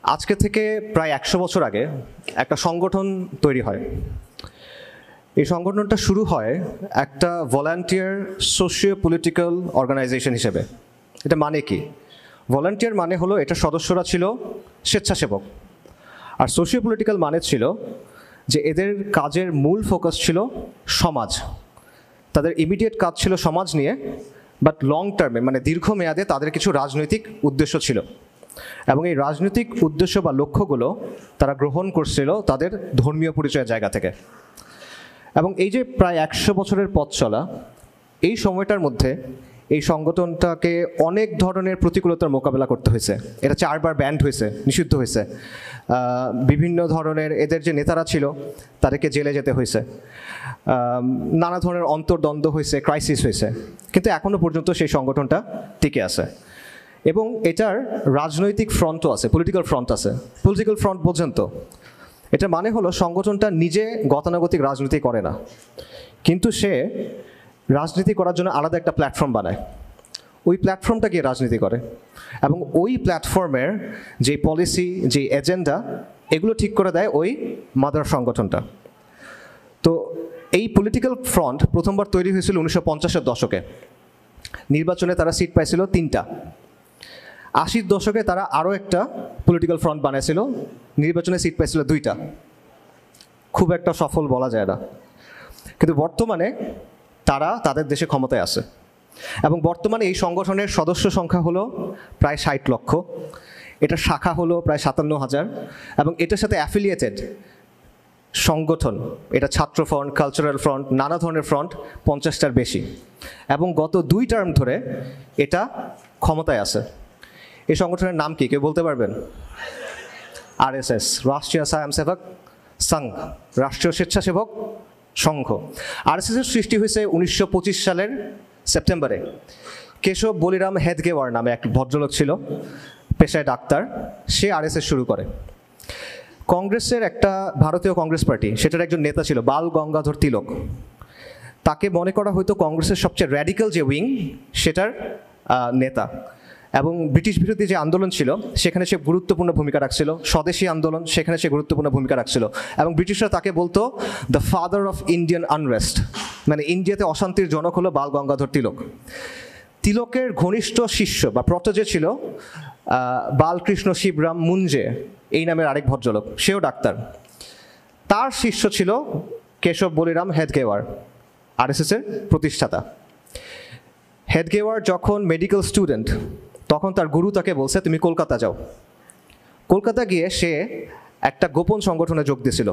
আজকে থেকে প্রায় 100 বছর আগে একটা সংগঠন তৈরি হয়। এই সংগঠনটা শুরু হয় একটা ভলান্টিয়ার সোশিও পলিটিক্যাল অর্গানাইজেশন হিসেবে। এটা মানে কি? ভলান্টিয়ার মানে হলো এটা সদস্যরা ছিল স্বেচ্ছাসেবক, আর সোশিও পলিটিক্যাল মানে ছিল যে এদের কাজের মূল ফোকাস ছিল সমাজ। তাদের ইমিডিয়েট কাজ ছিল সমাজ নিয়ে, বাট লং টার্মে মানে দীর্ঘমেয়াদে তাদের কিছু রাজনৈতিক উদ্দেশ্য ছিল, এবং এই রাজনৈতিক উদ্দেশ্য বা লক্ষ্যগুলো তারা গ্রহণ করছিল তাদের ধর্মীয় পরিচয়ের জায়গা থেকে। এবং এই যে প্রায় 100 বছরের পথ চলা, এই সময়টার মধ্যে এই সংগঠনটাকে অনেক ধরনের প্রতিকূলতার মোকাবেলা করতে হয়েছে। এটা 4 বার ব্যান্ড হয়েছে, নিষিদ্ধ হয়েছে। বিভিন্ন ধরনের এদের যে নেতারা ছিল তাদেরকে জেলে যেতে হয়েছে, নানা ধরনের অন্তর্দ্বন্দ্ব হয়েছে, ক্রাইসিস হয়েছে, কিন্তু এখনও পর্যন্ত সেই সংগঠনটা টিকে আছে। এবং এটার রাজনৈতিক ফ্রন্টও আছে, পলিটিক্যাল ফ্রন্ট আছে। পলিটিক্যাল ফ্রন্ট বোঝেন তো? এটা মানে হলো সংগঠনটা নিজে গতানুগতিক রাজনীতি করে না, কিন্তু সে রাজনীতি করার জন্য আলাদা একটা প্ল্যাটফর্ম বানায়। ওই প্ল্যাটফর্মটা গিয়ে রাজনীতি করে, এবং ওই প্ল্যাটফর্মের যে পলিসি, যে এজেন্ডা, এগুলো ঠিক করে দেয় ওই মাদার সংগঠনটা। তো এই পলিটিক্যাল ফ্রন্ট প্রথমবার তৈরি হয়েছিল 1950-এর দশকে। নির্বাচনে তারা সিট পাইছিল 3টা। 80-র দশকে তারা আরও একটা পলিটিক্যাল ফ্রন্ট বানাইছিল, নির্বাচনে সিট পাইছিল 2টা। খুব একটা সফল বলা যায় না, কিন্তু বর্তমানে তারা তাদের দেশে ক্ষমতায় আছে। এবং বর্তমানে এই সংগঠনের সদস্য সংখ্যা হলো প্রায় 60 লক্ষ। এটা শাখা হলো প্রায় 57,000, এবং এটার সাথে অ্যাফিলিয়েটেড সংগঠন, এটা ছাত্র ফ্রন্ট, কালচারাল ফ্রন্ট, নানা ধরনের ফ্রন্ট 50টার বেশি। এবং গত 2 টার্ম ধরে এটা ক্ষমতায় আছে। এই সংগঠনের নাম কি কেউ বলতে পারবেন? RSS, রাষ্ট্রীয় স্বয়ংসেবক সংঘ, রাষ্ট্রীয় স্বেচ্ছাসেবক সংঘ। RSS-এর সৃষ্টি হয়েছে 1925 সালের সেপ্টেম্বরে। কেশব বলিরাম হেদগেওয়ার নামে এক ভদ্রলোক ছিল, পেশায় ডাক্তার। সে RSS শুরু করে। কংগ্রেসের একটা ভারতীয় কংগ্রেস পার্টি, সেটার একজন নেতা ছিল বাল গঙ্গাধর তিলক। তাকে মনে করা হয়তো কংগ্রেসের সবচেয়ে র্যাডিক্যাল যে উইং, সেটার নেতা। এবং ব্রিটিশ বিরোধী যে আন্দোলন ছিল সেখানে সে গুরুত্বপূর্ণ ভূমিকা রাখছিল। স্বদেশী আন্দোলন, সেখানে সে গুরুত্বপূর্ণ ভূমিকা রাখছিল। এবং ব্রিটিশরা তাকে বলতো the father of Indian unrest, মানে ইন্ডিয়াতে অশান্তির জনক হলো বাল গঙ্গাধর তিলক। তিলকের ঘনিষ্ঠ শিষ্য বা প্রটোজে ছিল বালকৃষ্ণ শিবরাম মুঞ্জে এই নামের আরেক ভদ্রলোক, সেও ডাক্তার। তার শিষ্য ছিল কেশব বলিরাম হেদগেওয়ার, RSS-এর প্রতিষ্ঠাতা। হেদগেওয়ার যখন মেডিকেল স্টুডেন্ট, তখন তার গুরু তাকে বলছে তুমি কলকাতা যাও। কলকাতা গিয়ে সে একটা গোপন সংগঠনে যোগ দিয়েছিল।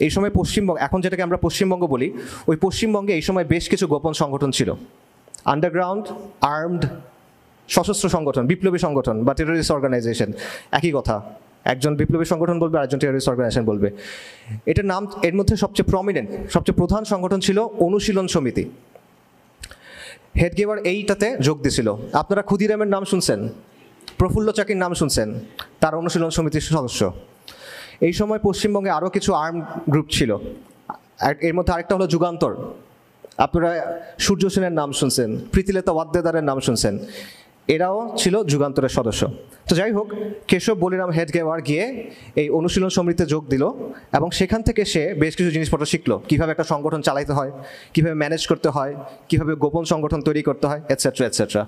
এই সময় পশ্চিমবঙ্গ, এখন যেটাকে আমরা পশ্চিমবঙ্গ বলি, ওই পশ্চিমবঙ্গে এই সময় বেশ কিছু গোপন সংগঠন ছিল। আন্ডারগ্রাউন্ড আর্মড সশস্ত্র সংগঠন, বিপ্লবী সংগঠন বা টেররিস্ট অর্গানাইজেশন, একই কথা। একজন বিপ্লবী সংগঠন বলবে, আরেকজন টেররিস্ট অর্গানাইজেশন বলবে। এটার নাম, এর মধ্যে সবচেয়ে প্রমিনেন্ট, সবচেয়ে প্রধান সংগঠন ছিল অনুশীলন সমিতি। হেডগেওয়ার এইটাতে যোগ দিয়েছিল। আপনারা ক্ষুদিরামের নাম শুনছেন, প্রফুল্ল চাকির নাম শুনছেন, তার অনুশীলন সমিতির সদস্য। এই সময় পশ্চিমবঙ্গে আরও কিছু আর্ম গ্রুপ ছিল, এর মধ্যে আরেকটা হলো যুগান্তর। আপনারা সূর্য সেনের নাম শুনছেন, প্রীতিলতা ওয়াদ্দেদারের নাম শুনছেন, এরাও ছিল যুগান্তরের সদস্য। তো যাই হোক, কেশব বলিরাম হেডগেওয়ার গিয়ে এই অনুশীলন সমিতিতে যোগ দিল, এবং সেখান থেকে সে বেশ কিছু জিনিসপত্র শিখলো, কীভাবে একটা সংগঠন চালাইতে হয়, কীভাবে ম্যানেজ করতে হয়, কীভাবে গোপন সংগঠন তৈরি করতে হয়, এটসেট্রা এটসেট্রা।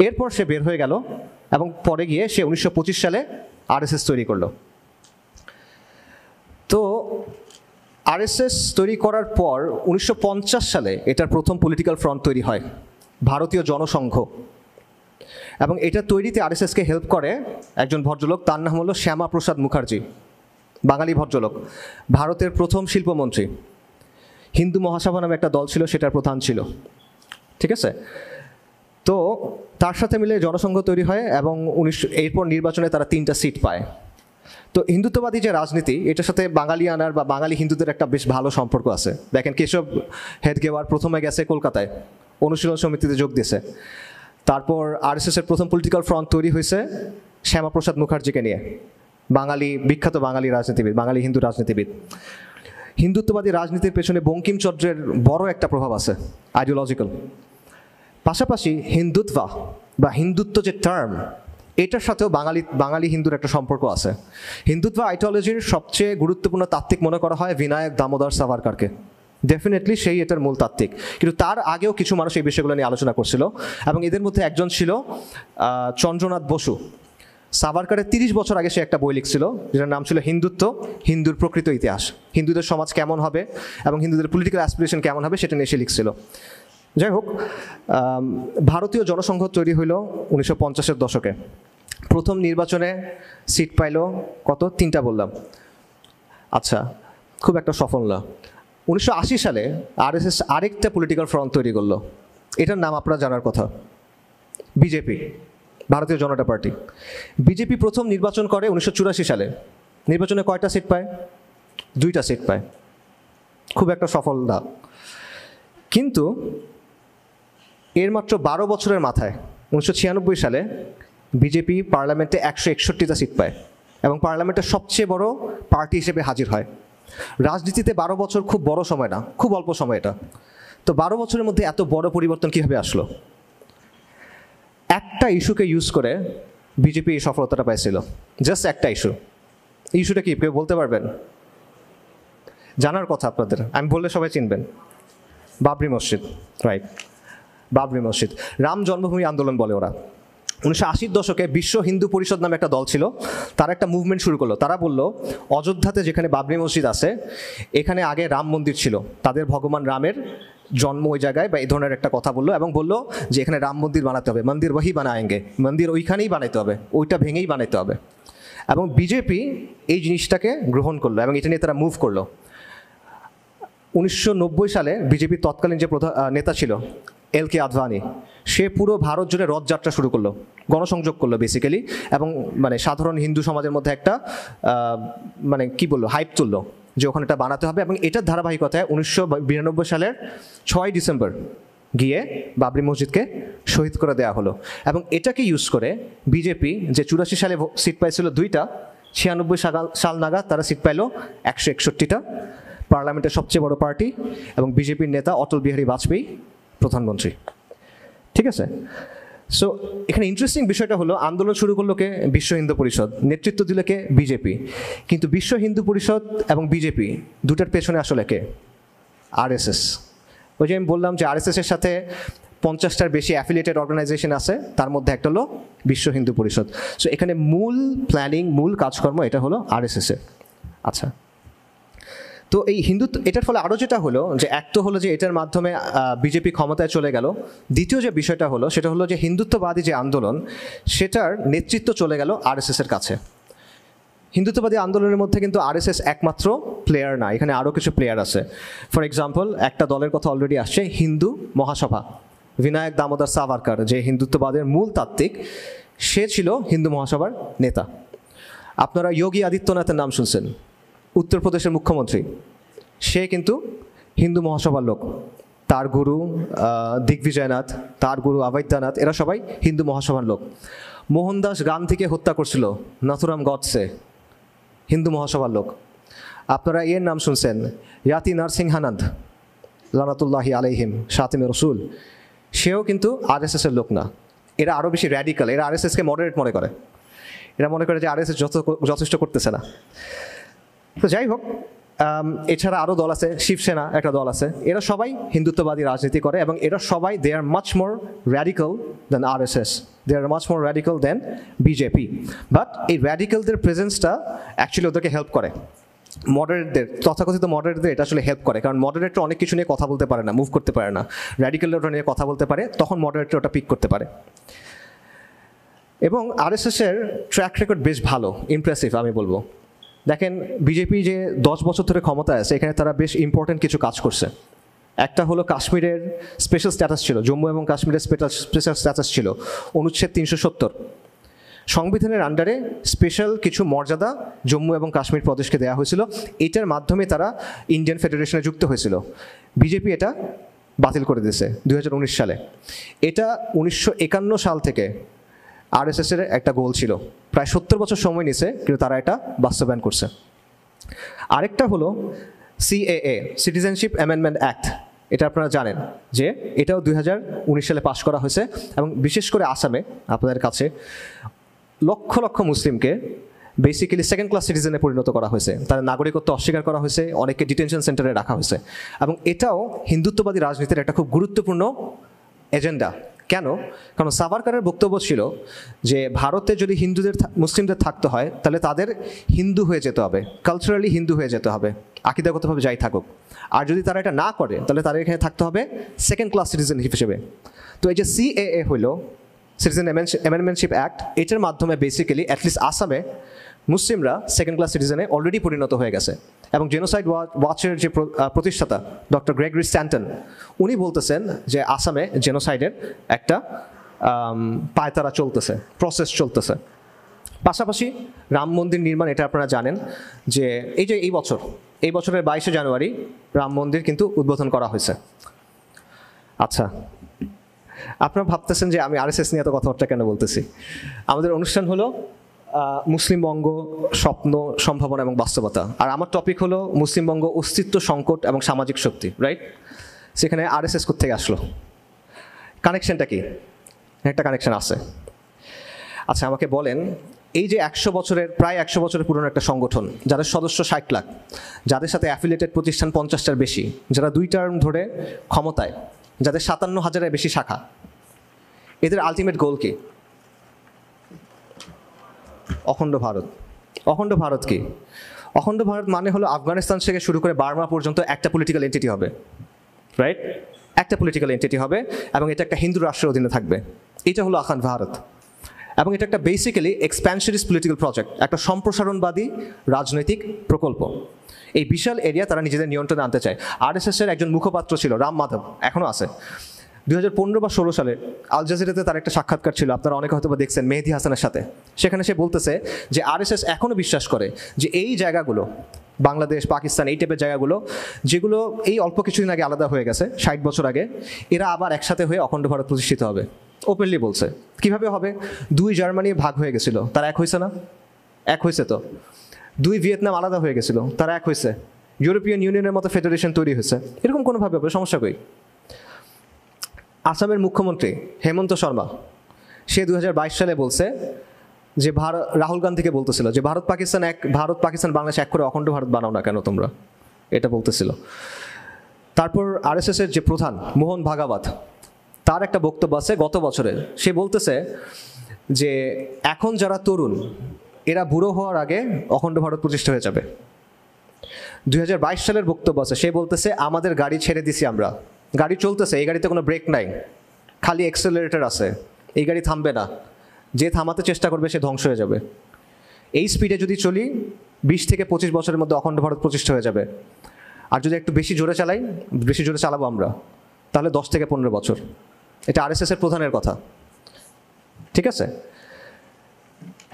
এরপর সে বের হয়ে গেল, এবং পরে গিয়ে সে 1925 সালে RSS তৈরি করলো। তো RSS তৈরি করার পর 1950 সালে এটার প্রথম পলিটিক্যাল ফ্রন্ট তৈরি হয়, ভারতীয় জনসংঘ। এবং এটা তৈরিতে RSS-কে হেল্প করে একজন ভদ্রলোক, তার নাম হলো শ্যামাপ্রসাদ মুখার্জি, বাঙালি ভদ্রলোক, ভারতের প্রথম শিল্পমন্ত্রী। হিন্দু মহাসভা নামে একটা দল ছিল, সেটার প্রধান ছিল। ঠিক আছে? তো তার সাথে মিলে জনসংঘ তৈরি হয়, এবং এরপর নির্বাচনে তারা 3টা সিট পায়। তো হিন্দুত্ববাদী যে রাজনীতি, এটার সাথে বাঙালিয়ানার বা বাঙালি হিন্দুদের একটা বেশ ভালো সম্পর্ক আছে। দেখেন, কেশব হেডগেওয়ার প্রথমে গেছে কলকাতায়, অনুশীলন সমিতিতে যোগ দিয়েছে। তারপর RSS-এর প্রথম পলিটিক্যাল ফ্রন্ট তৈরি হয়েছে শ্যামাপ্রসাদ মুখার্জিকে নিয়ে, বাঙালি, বিখ্যাত বাঙালি রাজনীতিবিদ, বাঙালি হিন্দু রাজনীতিবিদ। হিন্দুত্ববাদী রাজনীতির পেছনে বঙ্কিমচন্দ্রের বড় একটা প্রভাব আছে, আইডিওলজিক্যাল। পাশাপাশি হিন্দুত্ব বা হিন্দুত্ব যে টার্ম, এটার সাথেও বাঙালি হিন্দুর একটা সম্পর্ক আছে। হিন্দুত্ব আইডিওলজির সবচেয়ে গুরুত্বপূর্ণ তাত্ত্বিক মনে করা হয় বিনায়ক দামোদর সাভারকারকে। ডেফিনেটলি সেই এটার মূল তাত্ত্বিক, কিন্তু তার আগেও কিছু মানুষ এই বিষয়গুলো নিয়ে আলোচনা করছিল, এবং এদের মধ্যে একজন ছিল চন্দ্রনাথ বসু। সাভারকারের 30 বছর আগে সে একটা বই লিখছিল যেটার নাম ছিল হিন্দুত্ব, হিন্দুর প্রকৃত ইতিহাস। হিন্দুদের সমাজ কেমন হবে এবং হিন্দুদের পলিটিক্যাল অ্যাসপিরেশন কেমন হবে সেটা নিয়ে সে লিখছিল। যাই হোক, ভারতীয় জনসংঘ তৈরি হইল 1950-এর দশকে। প্রথম নির্বাচনে সিট পাইল কত? 3টা বললাম। আচ্ছা, খুব একটা সফল না। 1980 সালে আরএসএস আরেকটা পলিটিক্যাল ফ্রন্ট তৈরি করলো, এটার নাম আপনারা জানার কথা, বিজেপি, ভারতীয় জনতা পার্টি। বিজেপি প্রথম নির্বাচন করে 1984 সালে। নির্বাচনে কয়টা সিট পায়? 2টা সিট পায়। খুব একটা সফল না, কিন্তু এর মাত্র 12 বছরের মাথায় 1996 সালে বিজেপি পার্লামেন্টে 161টা সিট পায় এবং পার্লামেন্টের সবচেয়ে বড় পার্টি হিসেবে হাজির হয়। রাজনীতিতে 12 বছর খুব বড় সময় না, খুব অল্প সময় এটা। তো 12 বছরের মধ্যে এত বড় পরিবর্তন কীভাবে আসলো? একটা ইস্যুকে ইউজ করে বিজেপি এই সফলতাটা পাইছিল, জাস্ট একটা ইস্যু। ইস্যুটা কি কেউ বলতে পারবেন? জানার কথা আপনাদের, আমি বললে সবাই চিনবেন। বাবরি মসজিদ, রাইট, বাবরি মসজিদ। রাম জন্মভূমি আন্দোলন বলে ওরা। 1980-র দশকে বিশ্ব হিন্দু পরিষদ নামে একটা দল ছিল, তারা একটা মুভমেন্ট শুরু করলো। তারা বলল, অযোধ্যাতে যেখানে বাবরি মসজিদ আছে এখানে আগে রাম মন্দির ছিল, তাদের ভগবান রামের জন্ম ওই জায়গায়, বা এই ধরনের একটা কথা বললো, এবং বললো যে এখানে রাম মন্দির বানাতে হবে, মন্দির ওহি বানায়েঙ্গে, মন্দির ওইখানেই বানাইতে হবে, ওইটা ভেঙেই বানাইতে হবে। এবং বিজেপি এই জিনিসটাকে গ্রহণ করলো এবং এটা নিয়ে তারা মুভ করলো। 1990 সালে বিজেপির তৎকালীন যে নেতা ছিল এল.কে. আদভানি, সে পুরো ভারত জুড়ে রথযাত্রা শুরু করলো, গণসংযোগ করলো বেসিক্যালি, এবং মানে সাধারণ হিন্দু সমাজের মধ্যে একটা মানে কি বললো, হাইপ তুললো যে ওখানে এটা বানাতে হবে। এবং এটার ধারাবাহিকতায় 1992 সালের 6 ডিসেম্বর গিয়ে বাবরি মসজিদকে শহীদ করে দেওয়া হলো। এবং এটাকে ইউজ করে বিজেপি, যে 84 সালে সিট পাইছিল 2টা, 96 সাল নাগাদ তারা সিট পাইল 161টা, পার্লামেন্টের সবচেয়ে বড় পার্টি, এবং বিজেপির নেতা অটল বিহারী বাজপেয়ী প্রধানমন্ত্রী। ঠিক আছে? সো এখানে ইন্টারেস্টিং বিষয়টা হলো, আন্দোলন শুরু করলো কে? বিশ্ব হিন্দু পরিষদ। নেতৃত্ব দিল কে? বিজেপি। কিন্তু বিশ্ব হিন্দু পরিষদ এবং বিজেপি দুটার পেছনে আসলে কে? আরএসএস। ওই যে আমি বললাম যে আরএসএসের সাথে 50টার বেশি অ্যাফিলিয়েটেড অর্গানাইজেশন আছে, তার মধ্যে একটা হলো বিশ্ব হিন্দু পরিষদ। সো এখানে মূল প্ল্যানিং, মূল কাজকর্ম এটা হলো আরএসএসের। আচ্ছা, তো এই হিন্দুত্ব, এটার ফলে আরও যেটা হলো যে এক তো হলো যে এটার মাধ্যমে বিজেপি ক্ষমতায় চলে গেল, দ্বিতীয় যে বিষয়টা হলো সেটা হলো যে হিন্দুত্ববাদী যে আন্দোলন সেটার নেতৃত্ব চলে গেল আরএসএসের কাছে। হিন্দুত্ববাদী আন্দোলনের মধ্যে কিন্তু আরএসএস একমাত্র প্লেয়ার না, এখানে আরও কিছু প্লেয়ার আছে। ফর এক্সাম্পল, একটা দলের কথা অলরেডি আসছে, হিন্দু মহাসভা। বিনায়ক দামোদর সাভারকার, যে হিন্দুত্ববাদের মূল তাত্ত্বিক, সে ছিল হিন্দু মহাসভার নেতা। আপনারা যোগী আদিত্যনাথের নাম শুনছেন, উত্তরপ্রদেশের মুখ্যমন্ত্রী, সে কিন্তু হিন্দু মহাসভার লোক। তার গুরু দিগ্বিজয়নাথ, তার গুরু অবৈধনাথ, এরা সবাই হিন্দু মহাসভার লোক। মোহনদাস গান্ধীকে হত্যা করছিল নাথুরাম গডসে, হিন্দু মহাসভার লোক। আপনারা এর নাম শুনছেন, ইয়াতি নরসিংহানন্দ লানাতুল্লাহি আলাইহিম, শাতিমে রসুল, সেও কিন্তু আরএসএসের লোক না। এরা আরও বেশি র্যাডিক্যাল, এরা আরএসএসকে মডারেট মনে করে, এরা মনে করে যে আরএসএস যথেষ্ট করতেছে না। তো যাই হোক, এছাড়া আরও দল আছে, শিবসেনা একটা দল আছে, এরা সবাই হিন্দুত্ববাদী রাজনীতি করে, এবং এরা সবাই they are much more radical than RSS, they are much more radical than BJP. But এই র্যাডিক্যালদের প্রেজেন্সটা অ্যাকচুয়ালি ওদেরকে হেল্প করে, মডারেটদের, তথাকথিত মডারেটদের এটা আসলে হেল্প করে, কারণ মডারেটরা অনেক কিছু নিয়ে কথা বলতে পারে না, মুভ করতে পারে না, র্যাডিক্যালরা ওটা নিয়ে কথা বলতে পারে, তখন মডারেটরা ওটা পিক করতে পারে। এবং আরএসএসের ট্র্যাক রেকর্ড বেশ ভালো, ইমপ্রেসিভ আমি বলবো। দেখেন, বিজেপি যে 10 বছর ধরে ক্ষমতায় আছে, এখানে তারা বেশ ইম্পর্টেন্ট কিছু কাজ করছে। একটা হলো কাশ্মীরের স্পেশাল স্ট্যাটাস ছিল, জম্মু এবং কাশ্মীরের স্পেশাল স্ট্যাটাস ছিল, অনুচ্ছেদ 370। সংবিধানের আন্ডারে স্পেশাল কিছু মর্যাদা জম্মু এবং কাশ্মীর প্রদেশকে দেওয়া হয়েছিল, এটার মাধ্যমে তারা ইন্ডিয়ান ফেডারেশনে যুক্ত হয়েছিল। বিজেপি এটা বাতিল করে দিয়েছে 2019 সালে। এটা 1951 সাল থেকে আরএসএসের একটা গোল ছিল, প্রায় 70 বছর সময় নিছে, কিন্তু তারা এটা বাস্তবায়ন করছে। আরেকটা হলো সিএএ, সিটিজেনশিপ অ্যামেন্ডমেন্ট অ্যাক্ট। এটা আপনারা জানেন যে এটাও 2019 সালে পাশ করা হয়েছে, এবং বিশেষ করে আসামে, আপনাদের কাছে লক্ষ লক্ষ মুসলিমকে বেসিক্যালি সেকেন্ড ক্লাস সিটিজেনে পরিণত করা হয়েছে, তাদের নাগরিকত্ব অস্বীকার করা হয়েছে, অনেককে ডিটেনশন সেন্টারে রাখা হয়েছে। এবং এটাও হিন্দুত্ববাদী রাজনীতির একটা খুব গুরুত্বপূর্ণ এজেন্ডা। কেন? কারণ সাভারকারের বক্তব্য ছিল যে ভারতে যদি মুসলিমদের থাকতে হয় তাহলে তাদের হিন্দু হয়ে যেতে হবে, কালচারালি হিন্দু হয়ে যেতে হবে, আকিদাগতভাবে যাই থাকুক। আর যদি তারা এটা না করে তাহলে তাদের এখানে থাকতে হবে সেকেন্ড ক্লাস সিটিজেন হিসেবে। তো এই যে সিএএ হইল, সিটিজেন অ্যামেন্ডমেন্টশিপ অ্যাক্ট, এটার মাধ্যমে বেসিক্যালি অ্যাটলিস্ট আসামে মুসলিমরা সেকেন্ড ক্লাস সিটিজেনে অলরেডি পরিণত হয়ে গেছে। এবং জেনোসাইড ওয়াচের যে প্রতিষ্ঠাতা ডক্টর গ্রেগরি স্ট্যান্টন, উনি বলতেছেন যে আসামে জেনোসাইডের একটা পায়তারা চলতেছে, প্রসেস চলতেছে। পাশাপাশি রাম মন্দির নির্মাণ, এটা আপনারা জানেন যে এই বছরের 22শে জানুয়ারি রাম মন্দির কিন্তু উদ্বোধন করা হয়েছে। আচ্ছা, আপনারা ভাবতেছেন যে আমি আরএসএস নিয়ে এত কথাবার্তা কেন বলতেছি। আমাদের অনুষ্ঠান হলো মুসলিমবঙ্গ স্বপ্ন, সম্ভাবনা এবং বাস্তবতা, আর আমার টপিক হলো মুসলিমবঙ্গ অস্তিত্ব, সংকট এবং সামাজিক শক্তি, রাইট? সেখানে আরএসএস কোত্থেকে আসলো? কানেকশনটা কি? একটা কানেকশন আছে। আচ্ছা, আমাকে বলেন, এই যে প্রায় 100 বছরের পুরনো একটা সংগঠন, যাদের সদস্য 60 লাখ, যাদের সাথে অ্যাফিলিয়েটেড প্রতিষ্ঠান 50টার বেশি, যারা 2 টার্ম ধরে ক্ষমতায়, যাদের 57,000-এর বেশি শাখা, এদের আলটিমেট গোল কি? অখণ্ড ভারত। অখণ্ড ভারত কি? অখণ্ড ভারত মানে হলো আফগানিস্তান থেকে শুরু করে বার্মা পর্যন্ত একটা পলিটিক্যাল এন্টিটি হবে, রাইট? একটা পলিটিক্যাল এন্টিটি হবে এবং এটা একটা হিন্দু রাষ্ট্রের অধীনে থাকবে। এটা হলো অখণ্ড ভারত। এবং এটা একটা বেসিক্যালি এক্সপ্যানশনিস্ট পলিটিক্যাল প্রজেক্ট, একটা সম্প্রসারণবাদী রাজনৈতিক প্রকল্প। এই বিশাল এরিয়া তারা নিজেদের নিয়ন্ত্রণে আনতে চায়। আরএসএসের একজন মুখপাত্র ছিল রাম মাধব, এখনও আছে। 2015 বা 16 সালে আল জাজিরাতে তার একটা সাক্ষাৎকার ছিল, আপনারা অনেকে হয়তো দেখছেন, মেহেদি হাসানের সাথে। সেখানে সে বলতেছে যে আরএসএস এখনও বিশ্বাস করে যে এই জায়গাগুলো, বাংলাদেশ, পাকিস্তান, এই টাইপের জায়গাগুলো, যেগুলো এই অল্প কিছুদিন আগে আলাদা হয়ে গেছে, 60 বছর আগে, এরা আবার একসাথে হয়ে অখণ্ড ভারত প্রতিষ্ঠিত হবে। ওপেনলি বলছে। কিভাবে হবে? 2 জার্মানি ভাগ হয়ে গেছিল, তারা এক হয়েছে না? এক হয়েছে তো। 2 ভিয়েতনাম আলাদা হয়ে গেছিল, তারা এক হয়েছে। ইউরোপিয়ান ইউনিয়নের মতো ফেডারেশন তৈরি হয়েছে। এরকম কোনোভাবে হবে? সমস্যা কই? আসামের মুখ্যমন্ত্রী হেমন্ত শর্মা, সে 2022 সালে বলছে যে রাহুল গান্ধীকে বলতেছিল যে ভারত পাকিস্তান বাংলাদেশ এক করে অখণ্ড ভারত বানাও না কেন তোমরা, এটা বলতেছিল। তারপর আরএসএসের যে প্রধান মোহন ভাগাবত, তার একটা বক্তব্য আছে গত বছরের। সে বলতেছে যে এখন যারা তরুণ, এরা বুড়ো হওয়ার আগে অখণ্ড ভারত প্রতিষ্ঠা হয়ে যাবে। 2022 সালের বক্তব্য আছে, সে বলতেছে আমাদের গাড়ি ছেড়ে দিছি আমরা, গাড়ি চলতেছে, এই গাড়িতে কোনো ব্রেক নাই, খালি এক্সেলারেটর আছে, এই গাড়ি থামবে না, যে থামাতে চেষ্টা করবে সে ধ্বংস হয়ে যাবে। এই স্পিডে যদি চলি 20 থেকে 25 বছরের মধ্যে অখণ্ড ভারত প্রতিষ্ঠা হয়ে যাবে। আর যদি একটু বেশি জোরে চালাবো আমরা, তাহলে 10 থেকে 15 বছর। এটা আরএসএসের প্রধানের কথা, ঠিক আছে?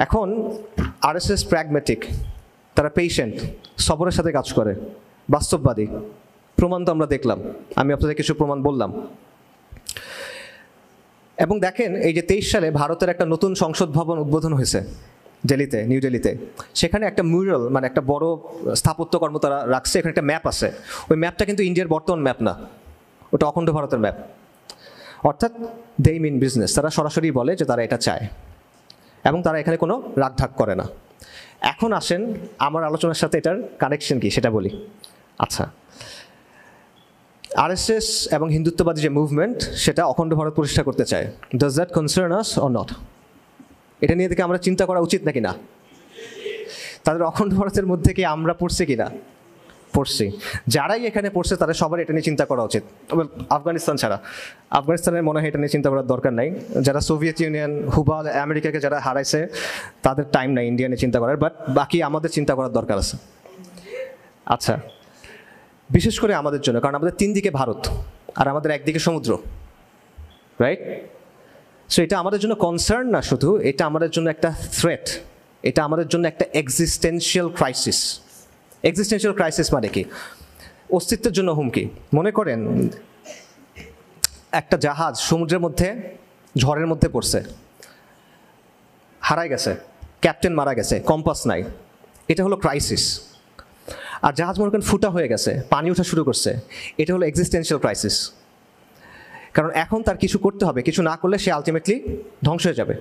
এখন আরএসএস প্র্যাগম্যাটিক, তারা পেশেন্ট, সবরের সাথে কাজ করে, বাস্তববাদী। প্রমাণ তো আমরা দেখলাম, আমি আপনাদের কিছু প্রমাণ বললাম। এবং দেখেন, এই যে 23 সালে ভারতের একটা নতুন সংসদ ভবন উদ্বোধন হয়েছে নিউ দিল্লিতে। সেখানে একটা মিউরাল, মানে একটা বড় স্থাপত্যকর্ম তারা রাখছে, এখানে একটা ম্যাপ আছে। ওই ম্যাপটা কিন্তু ইন্ডিয়ার বর্তমান ম্যাপ না, ওটা অখণ্ড ভারতের ম্যাপ। অর্থাৎ দে মিন বিজনেস, তারা সরাসরি বলে যে তারা এটা চায় এবং তারা এখানে কোনো রাগঢাক করে না। এখন আসেন আমার আলোচনার সাথে এটার কানেকশন কি সেটা বলি। আচ্ছা, আরএসএস এবং হিন্দুত্ববাদী যে মুভমেন্ট, সেটা অখণ্ড ভারত প্রতিষ্ঠা করতে চায়। Does that concern us or not? এটা নিয়ে থেকে আমরা চিন্তা করা উচিত নাকি না? তাদের অখণ্ড ভারতের মধ্যে কি আমরা পড়ছি কি না? পড়ছি। যারাই এখানে পড়ছে তাদের সবার এটা নিয়ে চিন্তা করা উচিত। আফগানিস্তান ছাড়া, আফগানিস্তানের মনে হয় এটা নিয়ে চিন্তা করার দরকার নাই। যারা সোভিয়েত ইউনিয়ন, হুবাল, আমেরিকাকে যারা হারাইছে, তাদের টাইম নাই ইন্ডিয়া নিয়ে চিন্তা করার, বাট বাকি আমাদের চিন্তা করার দরকার আছে। আচ্ছা, বিশেষ করে আমাদের জন্য, কারণ আমাদের 3 দিকে ভারত আর আমাদের একদিকে সমুদ্র, রাইট? সো এটা আমাদের জন্য কনসার্ন না শুধু, এটা আমাদের জন্য একটা থ্রেট, এটা আমাদের জন্য একটা এক্সিস্টেন্সিয়াল ক্রাইসিস। এক্সিস্টেন্সিয়াল ক্রাইসিস মানে কি? অস্তিত্বের জন্য হুমকি। মনে করেন একটা জাহাজ সমুদ্রের মধ্যে ঝড়ের মধ্যে পড়ছে, হারাই গেছে, ক্যাপ্টেন মারা গেছে, কম্পাস নাই, এটা হলো ক্রাইসিস। আর জাহাজ মনে করেন ফুটা হয়ে গেছে, পানি ওঠা শুরু করছে, এটা হলো এক্সিস্টেন্সিয়াল ক্রাইসিস। কারণ এখন তার কিছু করতে হবে, কিছু না করলে সে আলটিমেটলি ধ্বংস হয়ে যাবে।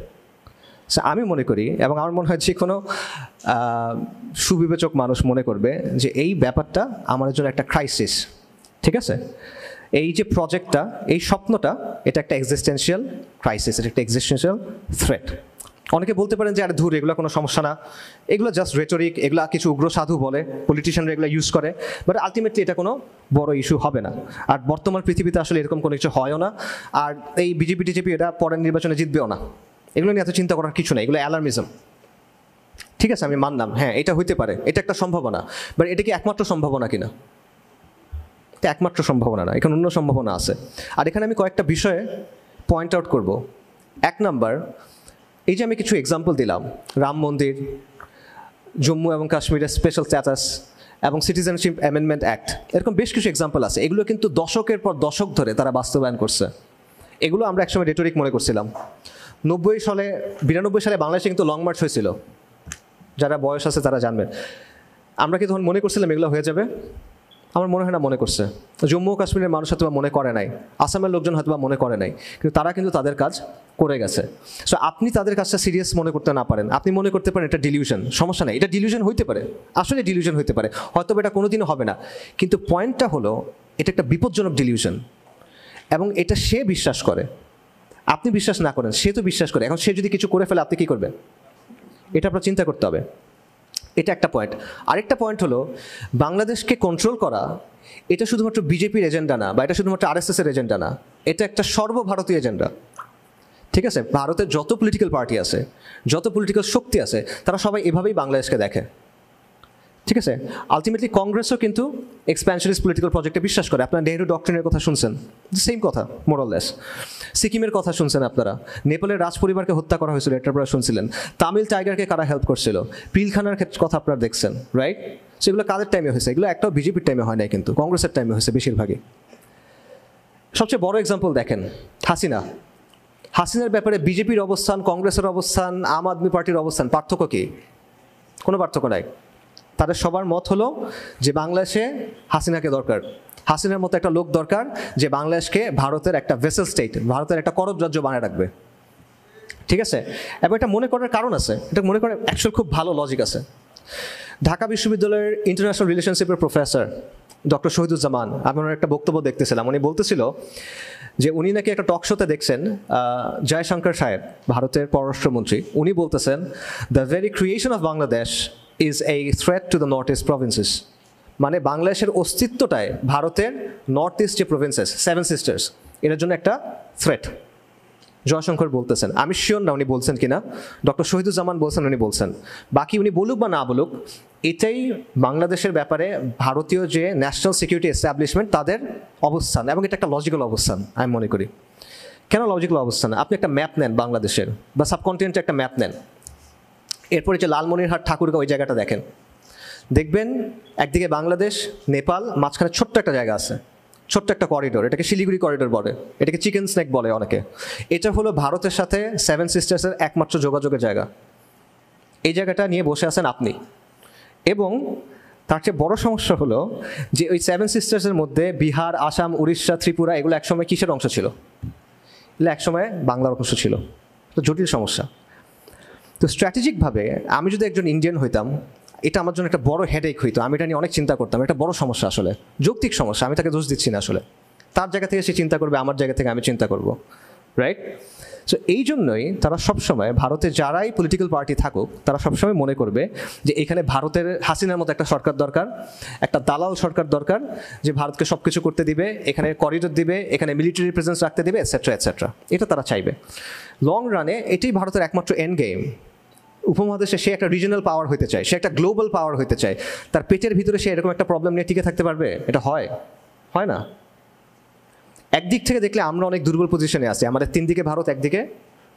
সো আমি মনে করি, এবং আমার মনে হয় যে কোনো সুবিবেচক মানুষ মনে করবে যে এই ব্যাপারটা আমাদের জন্য একটা ক্রাইসিস। ঠিক আছে, এই যে প্রজেক্টটা, এই স্বপ্নটা, এটা একটা এক্সিস্টেন্সিয়াল ক্রাইসিস, এটা একটা এক্সিস্টেন্সিয়াল থ্রেট। অনেকে বলতে পারেন যে আরে ধুর, এগুলো কোনো সমস্যা না, এগুলো জাস্ট রেটরিক, এগুলো কিছু উগ্র সাধু বলে, পলিটিশিয়ানরা এগুলো ইউজ করে, বাট আলটিমেটলি এটা কোনো বড় ইস্যু হবে না। আর বর্তমান পৃথিবীতে আসলে এরকম কোনো কিছু হয়ও না। আর এই বিজেপি টিজেপি এটা পরের নির্বাচনে জিতবেও না, এগুলো নিয়ে এত চিন্তা করার কিছু নেই, এগুলো অ্যালার্মিজম। ঠিক আছে, আমি মানলাম, হ্যাঁ এটা হইতে পারে, এটা একটা সম্ভাবনা, বাট এটা কি একমাত্র সম্ভাবনা কিনা? এটা একমাত্র সম্ভাবনা না, এখানে অন্য সম্ভাবনা আছে। আর এখানে আমি কয়েকটা বিষয়ে পয়েন্ট আউট করব। এক নাম্বার, এই যে আমি কিছু এক্সাম্পল দিলাম, রাম মন্দির, জম্মু এবং কাশ্মীরের স্পেশাল স্ট্যাটাস এবং সিটিজেনশিপ অ্যামেন্ডমেন্ট অ্যাক্ট, এরকম বেশ কিছু এক্সাম্পল আছে। এগুলো কিন্তু দশকের পর দশক ধরে তারা বাস্তবায়ন করছে। এগুলো আমরা একসময় রেটরিক মনে করছিলাম। 92 সালে বাংলাদেশে কিন্তু লং মার্চ হয়েছিল, যারা বয়স আছে তারা জানবেন। আমরা কি তখন মনে করছিলাম এগুলো হয়ে যাবে? আমার মনে হয় না মনে করছে। জম্মু ও কাশ্মীরের মানুষ হয়তো মনে করে নাই, আসামের লোকজন হয়তো মনে করে নাই, কিন্তু তারা কিন্তু তাদের কাজ করে গেছে। সো আপনি তাদের কাজটা সিরিয়াস মনে করতে না পারেন, আপনি মনে করতে পারেন এটা ডিলিউশন, সমস্যা নেই, এটা ডিলিউশন হইতে পারে, আসলে ডিলিউশন হইতে পারে, হয়তো এটা কোনোদিনও হবে না। কিন্তু পয়েন্টটা হলো এটা একটা বিপজ্জনক ডিলিউশন, এবং এটা সে বিশ্বাস করে, আপনি বিশ্বাস না করেন, সে তো বিশ্বাস করে। এখন সে যদি কিছু করে ফেলে, আপনি কী করবেন? এটা আপনার চিন্তা করতে হবে। এটা একটা পয়েন্ট। আরেকটা পয়েন্ট হলো, বাংলাদেশকে কন্ট্রোল করা এটা শুধুমাত্র বিজেপির এজেন্ডা না, বা এটা শুধুমাত্র আরএসএসের এজেন্ডা না, এটা একটা সর্বভারতীয় এজেন্ডা। ঠিক আছে, ভারতের যত পলিটিক্যাল পার্টি আছে, যত পলিটিক্যাল শক্তি আছে, তারা সবাই এভাবেই বাংলাদেশকে দেখে। ঠিক আছে, আলটিমেটলি কংগ্রেসও কিন্তু এক্সপ্যানশনিস্ট পলিটিক্যাল প্রজেক্টে বিশ্বাস করে। আপনারা নেহরু ডক্ট্রিনের কথা শুনছেন, সেম কথা মোরলেস। সিকিমের কথা শুনছেন আপনারা, নেপালের রাজ পরিবারকে হত্যা করা হয়েছিল, এটা আপনারা শুনছিলেন। তামিল টাইগারকে কারা হেল্প করছিল, পিলখানার কথা আপনারা দেখছেন, রাইট? সেগুলো কাদের টাইমে হয়েছে? এগুলো একটাও বিজেপির টাইমে হয় নাই, কিন্তু কংগ্রেসের টাইমে হয়েছে বেশিরভাগই। সবচেয়ে বড় এক্সাম্পল দেখেন, হাসিনার ব্যাপারে বিজেপির অবস্থান, কংগ্রেসের অবস্থান, আম আদমি পার্টির অবস্থান, পার্থক্য কি? কোনো পার্থক্য নাই। তাদের সবার মত হলো যে বাংলাদেশে হাসিনাকে দরকার, হাসিনার মতো একটা লোক দরকার যে বাংলাদেশকে ভারতের একটা ভেসেল স্টেট, ভারতের একটা করদ রাজ্য বানিয়ে রাখবে। ঠিক আছে, এবং এটা মনে করার কারণ আছে, এটা মনে করার অ্যাকচুয়াল খুব ভালো লজিক আছে। ঢাকা বিশ্ববিদ্যালয়ের ইন্টারন্যাশনাল রিলেশনশিপের প্রফেসর ডক্টর শহীদুজ্জামান, আমি ওনার একটা বক্তব্য দেখতেছিলাম, উনি বলতেছিল যে উনি নাকি একটা টক শোতে দেখছেন জয়শঙ্কর সাহেব, ভারতের পররাষ্ট্রমন্ত্রী, উনি বলতেছেন the very creation of Bangladesh is a threat to the north east provinces. মানে বাংলাদেশের অস্তিত্বটাই ভারতের নর্থ ইস্ট যে প্রভিন্সেস, 7 সিস্টার্স, এটার জন্য একটা থ্রেট। জয়শঙ্কর বলতেছেন, আমি শিওর না উনি বলছেন কিনা, ডক্টর শহীদুজ্জামান বলছেন উনি বলছেন। বাকি উনি বলুক বা না বলুক, এটাই বাংলাদেশের ব্যাপারে ভারতীয় যে ন্যাশনাল সিকিউরিটি এস্টাবলিশমেন্ট তাদের অবস্থান, এবং এটা একটা লজিক্যাল অবস্থান আমি মনে করি। কেন লজিক্যাল অবস্থান? আপনি একটা ম্যাপ নেন বাংলাদেশের বা সাবকন্টিনেন্টের একটা ম্যাপ নেন, এরপরে যে লালমনিরহাট ঠাকুরগাঁও ওই জায়গাটা দেখেন, দেখবেন একদিকে বাংলাদেশ, নেপাল, মাঝখানে ছোট্ট একটা জায়গা আছে, ছোট্ট একটা করিডোর, এটাকে শিলিগুড়ি করিডোর বলে, এটাকে চিকেন স্নেক বলে অনেকে। এটা হলো ভারতের সাথে 7 সিস্টার্সের একমাত্র যোগাযোগের জায়গা। এই জায়গাটা নিয়ে বসে আছেন আপনি। এবং তার চেয়ে বড় সমস্যা হলো যে ওই 7 সিস্টার্সের মধ্যে বিহার, আসাম, উড়িষ্যা, ত্রিপুরা, এগুলো একসময় কিসের অংশ ছিল? এগুলো একসময় বাংলার অংশ ছিল। তো জটিল সমস্যা। তো স্ট্র্যাটেজিকভাবে আমি যদি একজন ইন্ডিয়ান হইতাম, এটা আমার জন্য একটা বড় হেডেক হইতো, আমি এটা নিয়ে অনেক চিন্তা করতাম। এটা বড় সমস্যা, আসলে যৌক্তিক সমস্যা, আমি তাকে দোষ দিচ্ছি না। আসলে তার জায়গা থেকে সে চিন্তা করবে, আমার জায়গা থেকে আমি চিন্তা করব, রাইট? সো এই জন্যই তারা সবসময়, ভারতে যারাই পলিটিক্যাল পার্টি থাকুক, তারা সবসময় মনে করবে যে এখানে ভারতের হাসিনার মতো একটা সরকার দরকার, একটা দালাল সরকার দরকার, যে ভারতকে সব কিছু করতে দিবে, এখানে করিডোর দিবে, এখানে মিলিটারি প্রেজেন্স রাখতে দিবে, এটসেট্রা এটসেট্রা। এটা তারা চাইবে। লং রানে এটাই ভারতের একমাত্র এন্ড গেম। উপমহাদেশে সে একটা রিজনাল পাওয়ার হইতে চায়, সে একটা গ্লোবাল পাওয়ার হইতে চায়। তার পেটের ভিতরে সে এরকম একটা প্রবলেম নিয়ে টিকে থাকতে পারবে? এটা হয় না। একদিক থেকে দেখলে আমরা অনেক দুর্বল পজিশনে আছি, আমাদের 3 দিকে ভারত, একদিকে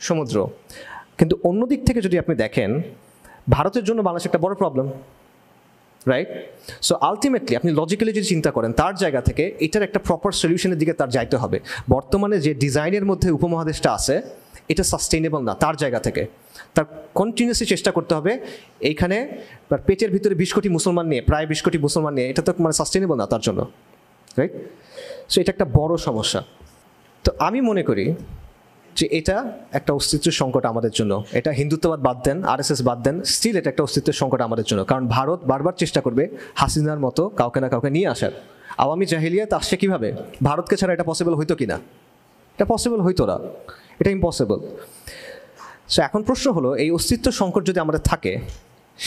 সমুদ্র। কিন্তু অন্য দিক থেকে যদি আপনি দেখেন, ভারতের জন্য বাংলাদেশ একটা বড় প্রবলেম, রাইট? সো আলটিমেটলি আপনি লজিক্যালি যদি চিন্তা করেন, তার জায়গা থেকে এটার একটা প্রপার সলিউশনের দিকে তার যাইতে হবে। বর্তমানে যে ডিজাইনের মধ্যে উপমহাদেশটা আছে, এটা সাস্টেইনেবল না। তার জায়গা থেকে তার কন্টিনিউসলি চেষ্টা করতে হবে এইখানে তার পেটের ভিতরে 20 কোটি মুসলমান নিয়ে, প্রায় 20 কোটি মুসলমান নিয়ে, এটা তো মানে সাস্টেইনেবল না তার জন্য, রাইট? সো এটা একটা বড় সমস্যা। তো আমি মনে করি যে এটা একটা অস্তিত্বের সংকট আমাদের জন্য। এটা হিন্দুত্ববাদ বাদ দেন, আরএসএস বাদ দেন, স্টিল এটা একটা অস্তিত্বের সংকট আমাদের জন্য। কারণ ভারত বারবার চেষ্টা করবে হাসিনার মতো কাউকে না কাউকে নিয়ে আসার। আওয়ামী জাহিলিয়াত আসছে কিভাবে? ভারতকে ছাড়া এটা পসিবল হইতো কিনা? এটা পসিবল হইতো না, এটা ইম্পসিবল। সো এখন প্রশ্ন হলো, এই অস্তিত্ব সংকট যদি আমাদের থাকে,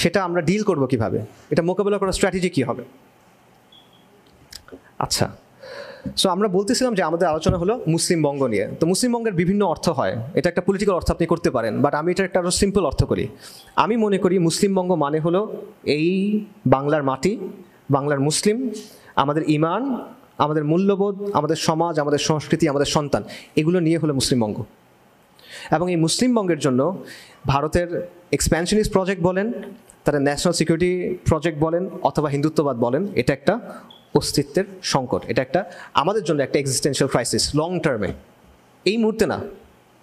সেটা আমরা ডিল করব কিভাবে? এটা মোকাবেলা করার স্ট্র্যাটেজি কী হবে? আচ্ছা, সো আমরা বলতেছিলাম যে আমাদের আলোচনা হলো মুসলিমবঙ্গ নিয়ে। তো মুসলিমবঙ্গের বিভিন্ন অর্থ হয়, এটা একটা পলিটিক্যাল অর্থ আপনি করতে পারেন, বাট আমি এটা একটা আরও সিম্পল অর্থ করি। আমি মনে করি মুসলিমবঙ্গ মানে হলো এই বাংলার মাটি, বাংলার মুসলিম, আমাদের ইমান, আমাদের মূল্যবোধ, আমাদের সমাজ, আমাদের সংস্কৃতি, আমাদের সন্তান, এগুলো নিয়ে হলো মুসলিমবঙ্গ। এবং এই মুসলিমবঙ্গের জন্য ভারতের এক্সপ্যানশনিস্ট প্রজেক্ট বলেন, তারা ন্যাশনাল সিকিউরিটি প্রজেক্ট বলেন, অথবা হিন্দুত্ববাদ বলেন, এটা একটা অস্তিত্বের সংকট। এটা একটা আমাদের জন্য একটা এক্সিস্টেন্সিয়াল ক্রাইসিস, লং টার্মে, এই মুহূর্তে না,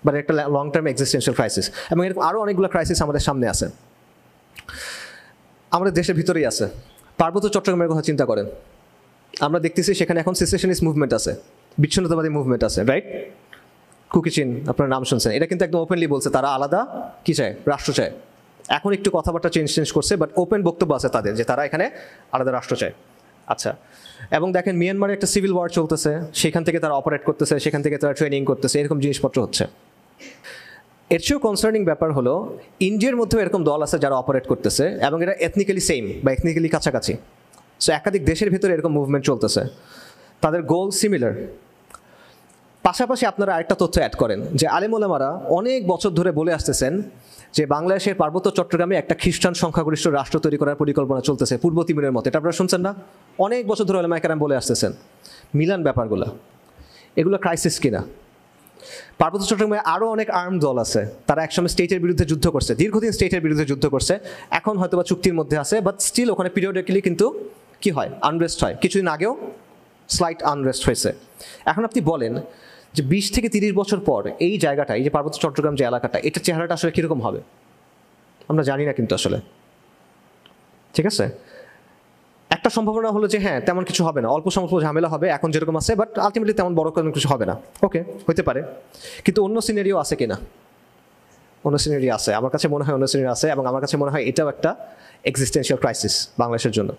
বাট একটা লং টার্মে এক্সিস্টেন্সিয়াল ক্রাইসিস। এবং এরকম আরও অনেকগুলো ক্রাইসিস আমাদের সামনে আছে, আমাদের দেশের ভিতরেই আছে। পার্বত্য চট্টগ্রামের কথা চিন্তা করেন, আমরা দেখতেছি সেখানে এখন সেসেশনিস্ট মুভমেন্ট আছে, বিচ্ছিন্নতাবাদী মুভমেন্ট আছে, রাইট? কুকিচিন আপনার নাম শুনছেন, এটা কিন্তু একদম ওপেনলি বলছে তারা আলাদা কী চায়, রাষ্ট্র চায়। এখন একটু কথাবার্তা চেঞ্জ করছে, বাট ওপেন বক্তব্য আছে তাদের যে তারা এখানে আলাদা রাষ্ট্র চায়। আচ্ছা, এবং দেখেন মিয়ানমারে একটা সিভিল ওয়ার চলতেছে, সেখান থেকে তারা অপারেট করতেছে, সেখান থেকে তারা ট্রেনিং করতেছে, এরকম জিনিসপত্র হচ্ছে। এর চেয়েও কনসার্নিং ব্যাপার হলো ইন্ডিয়ার মধ্যেও এরকম দল আছে যারা অপারেট করতেছে, এবং এটা এথনিক্যালি সেম বা এথনিক্যালি কাছাকাছি। সো একাধিক দেশের ভিতরে এরকম মুভমেন্ট চলতেছে, তাদের গোল সিমিলার। পাশাপাশি আপনারা আরেকটা তথ্য অ্যাড করেন যে আলেম ওলামারা অনেক বছর ধরে বলে আসতেছেন যে বাংলাদেশের পার্বত্য চট্টগ্রামে একটা খ্রিস্টান সংখ্যাগরিষ্ঠ রাষ্ট্র তৈরি করার পরিকল্পনা চলতেছে, পূর্ব তিমুরের মতো। এটা আপনারা শুনছেন না? অনেক বছর ধরে ওলামায়ে কেরাম বলে আসতেছেন। মিলান ব্যাপারগুলো, এগুলো ক্রাইসিস কিনা? পার্বত্য চট্টগ্রামে আরও অনেক আর্ম দল আছে, তারা একসময় স্টেটের বিরুদ্ধে যুদ্ধ করছে, দীর্ঘদিন স্টেটের বিরুদ্ধে যুদ্ধ করছে, এখন হয়তো বা চুক্তির মধ্যে আছে, বাট স্টিল ওখানে পিরিয়ডিক্যালি কিন্তু কি হয়, আনরেস্ট হয়। কিছুদিন আগেও স্লাইট আনরেস্ট হয়েছে। এখন আপনি বলেন যে 20 থেকে 30 বছর পর এই জায়গাটা, এই যে পার্বত্য চট্টগ্রাম যে এলাকাটা, এটার চেহারাটা আসলে কীরকম হবে আমরা জানি না কিন্তু আসলে, ঠিক আছে? একটা সম্ভাবনা হলো যে হ্যাঁ, তেমন কিছু হবে না, অল্প স্বল্প ঝামেলা হবে এখন যেরকম আছে, বাট আলটিমেটলি তেমন বড় কোনো কিছু হবে না। ওকে, হতে পারে, কিন্তু অন্য সিনারিও আছে কিনা? অন্য সিনারি আছে, আমার কাছে মনে হয় অন্য সিনারি আছে, এবং আমার কাছে মনে হয় এটাও একটা এক্সিস্টেন্সিয়াল ক্রাইসিস বাংলাদেশের জন্য।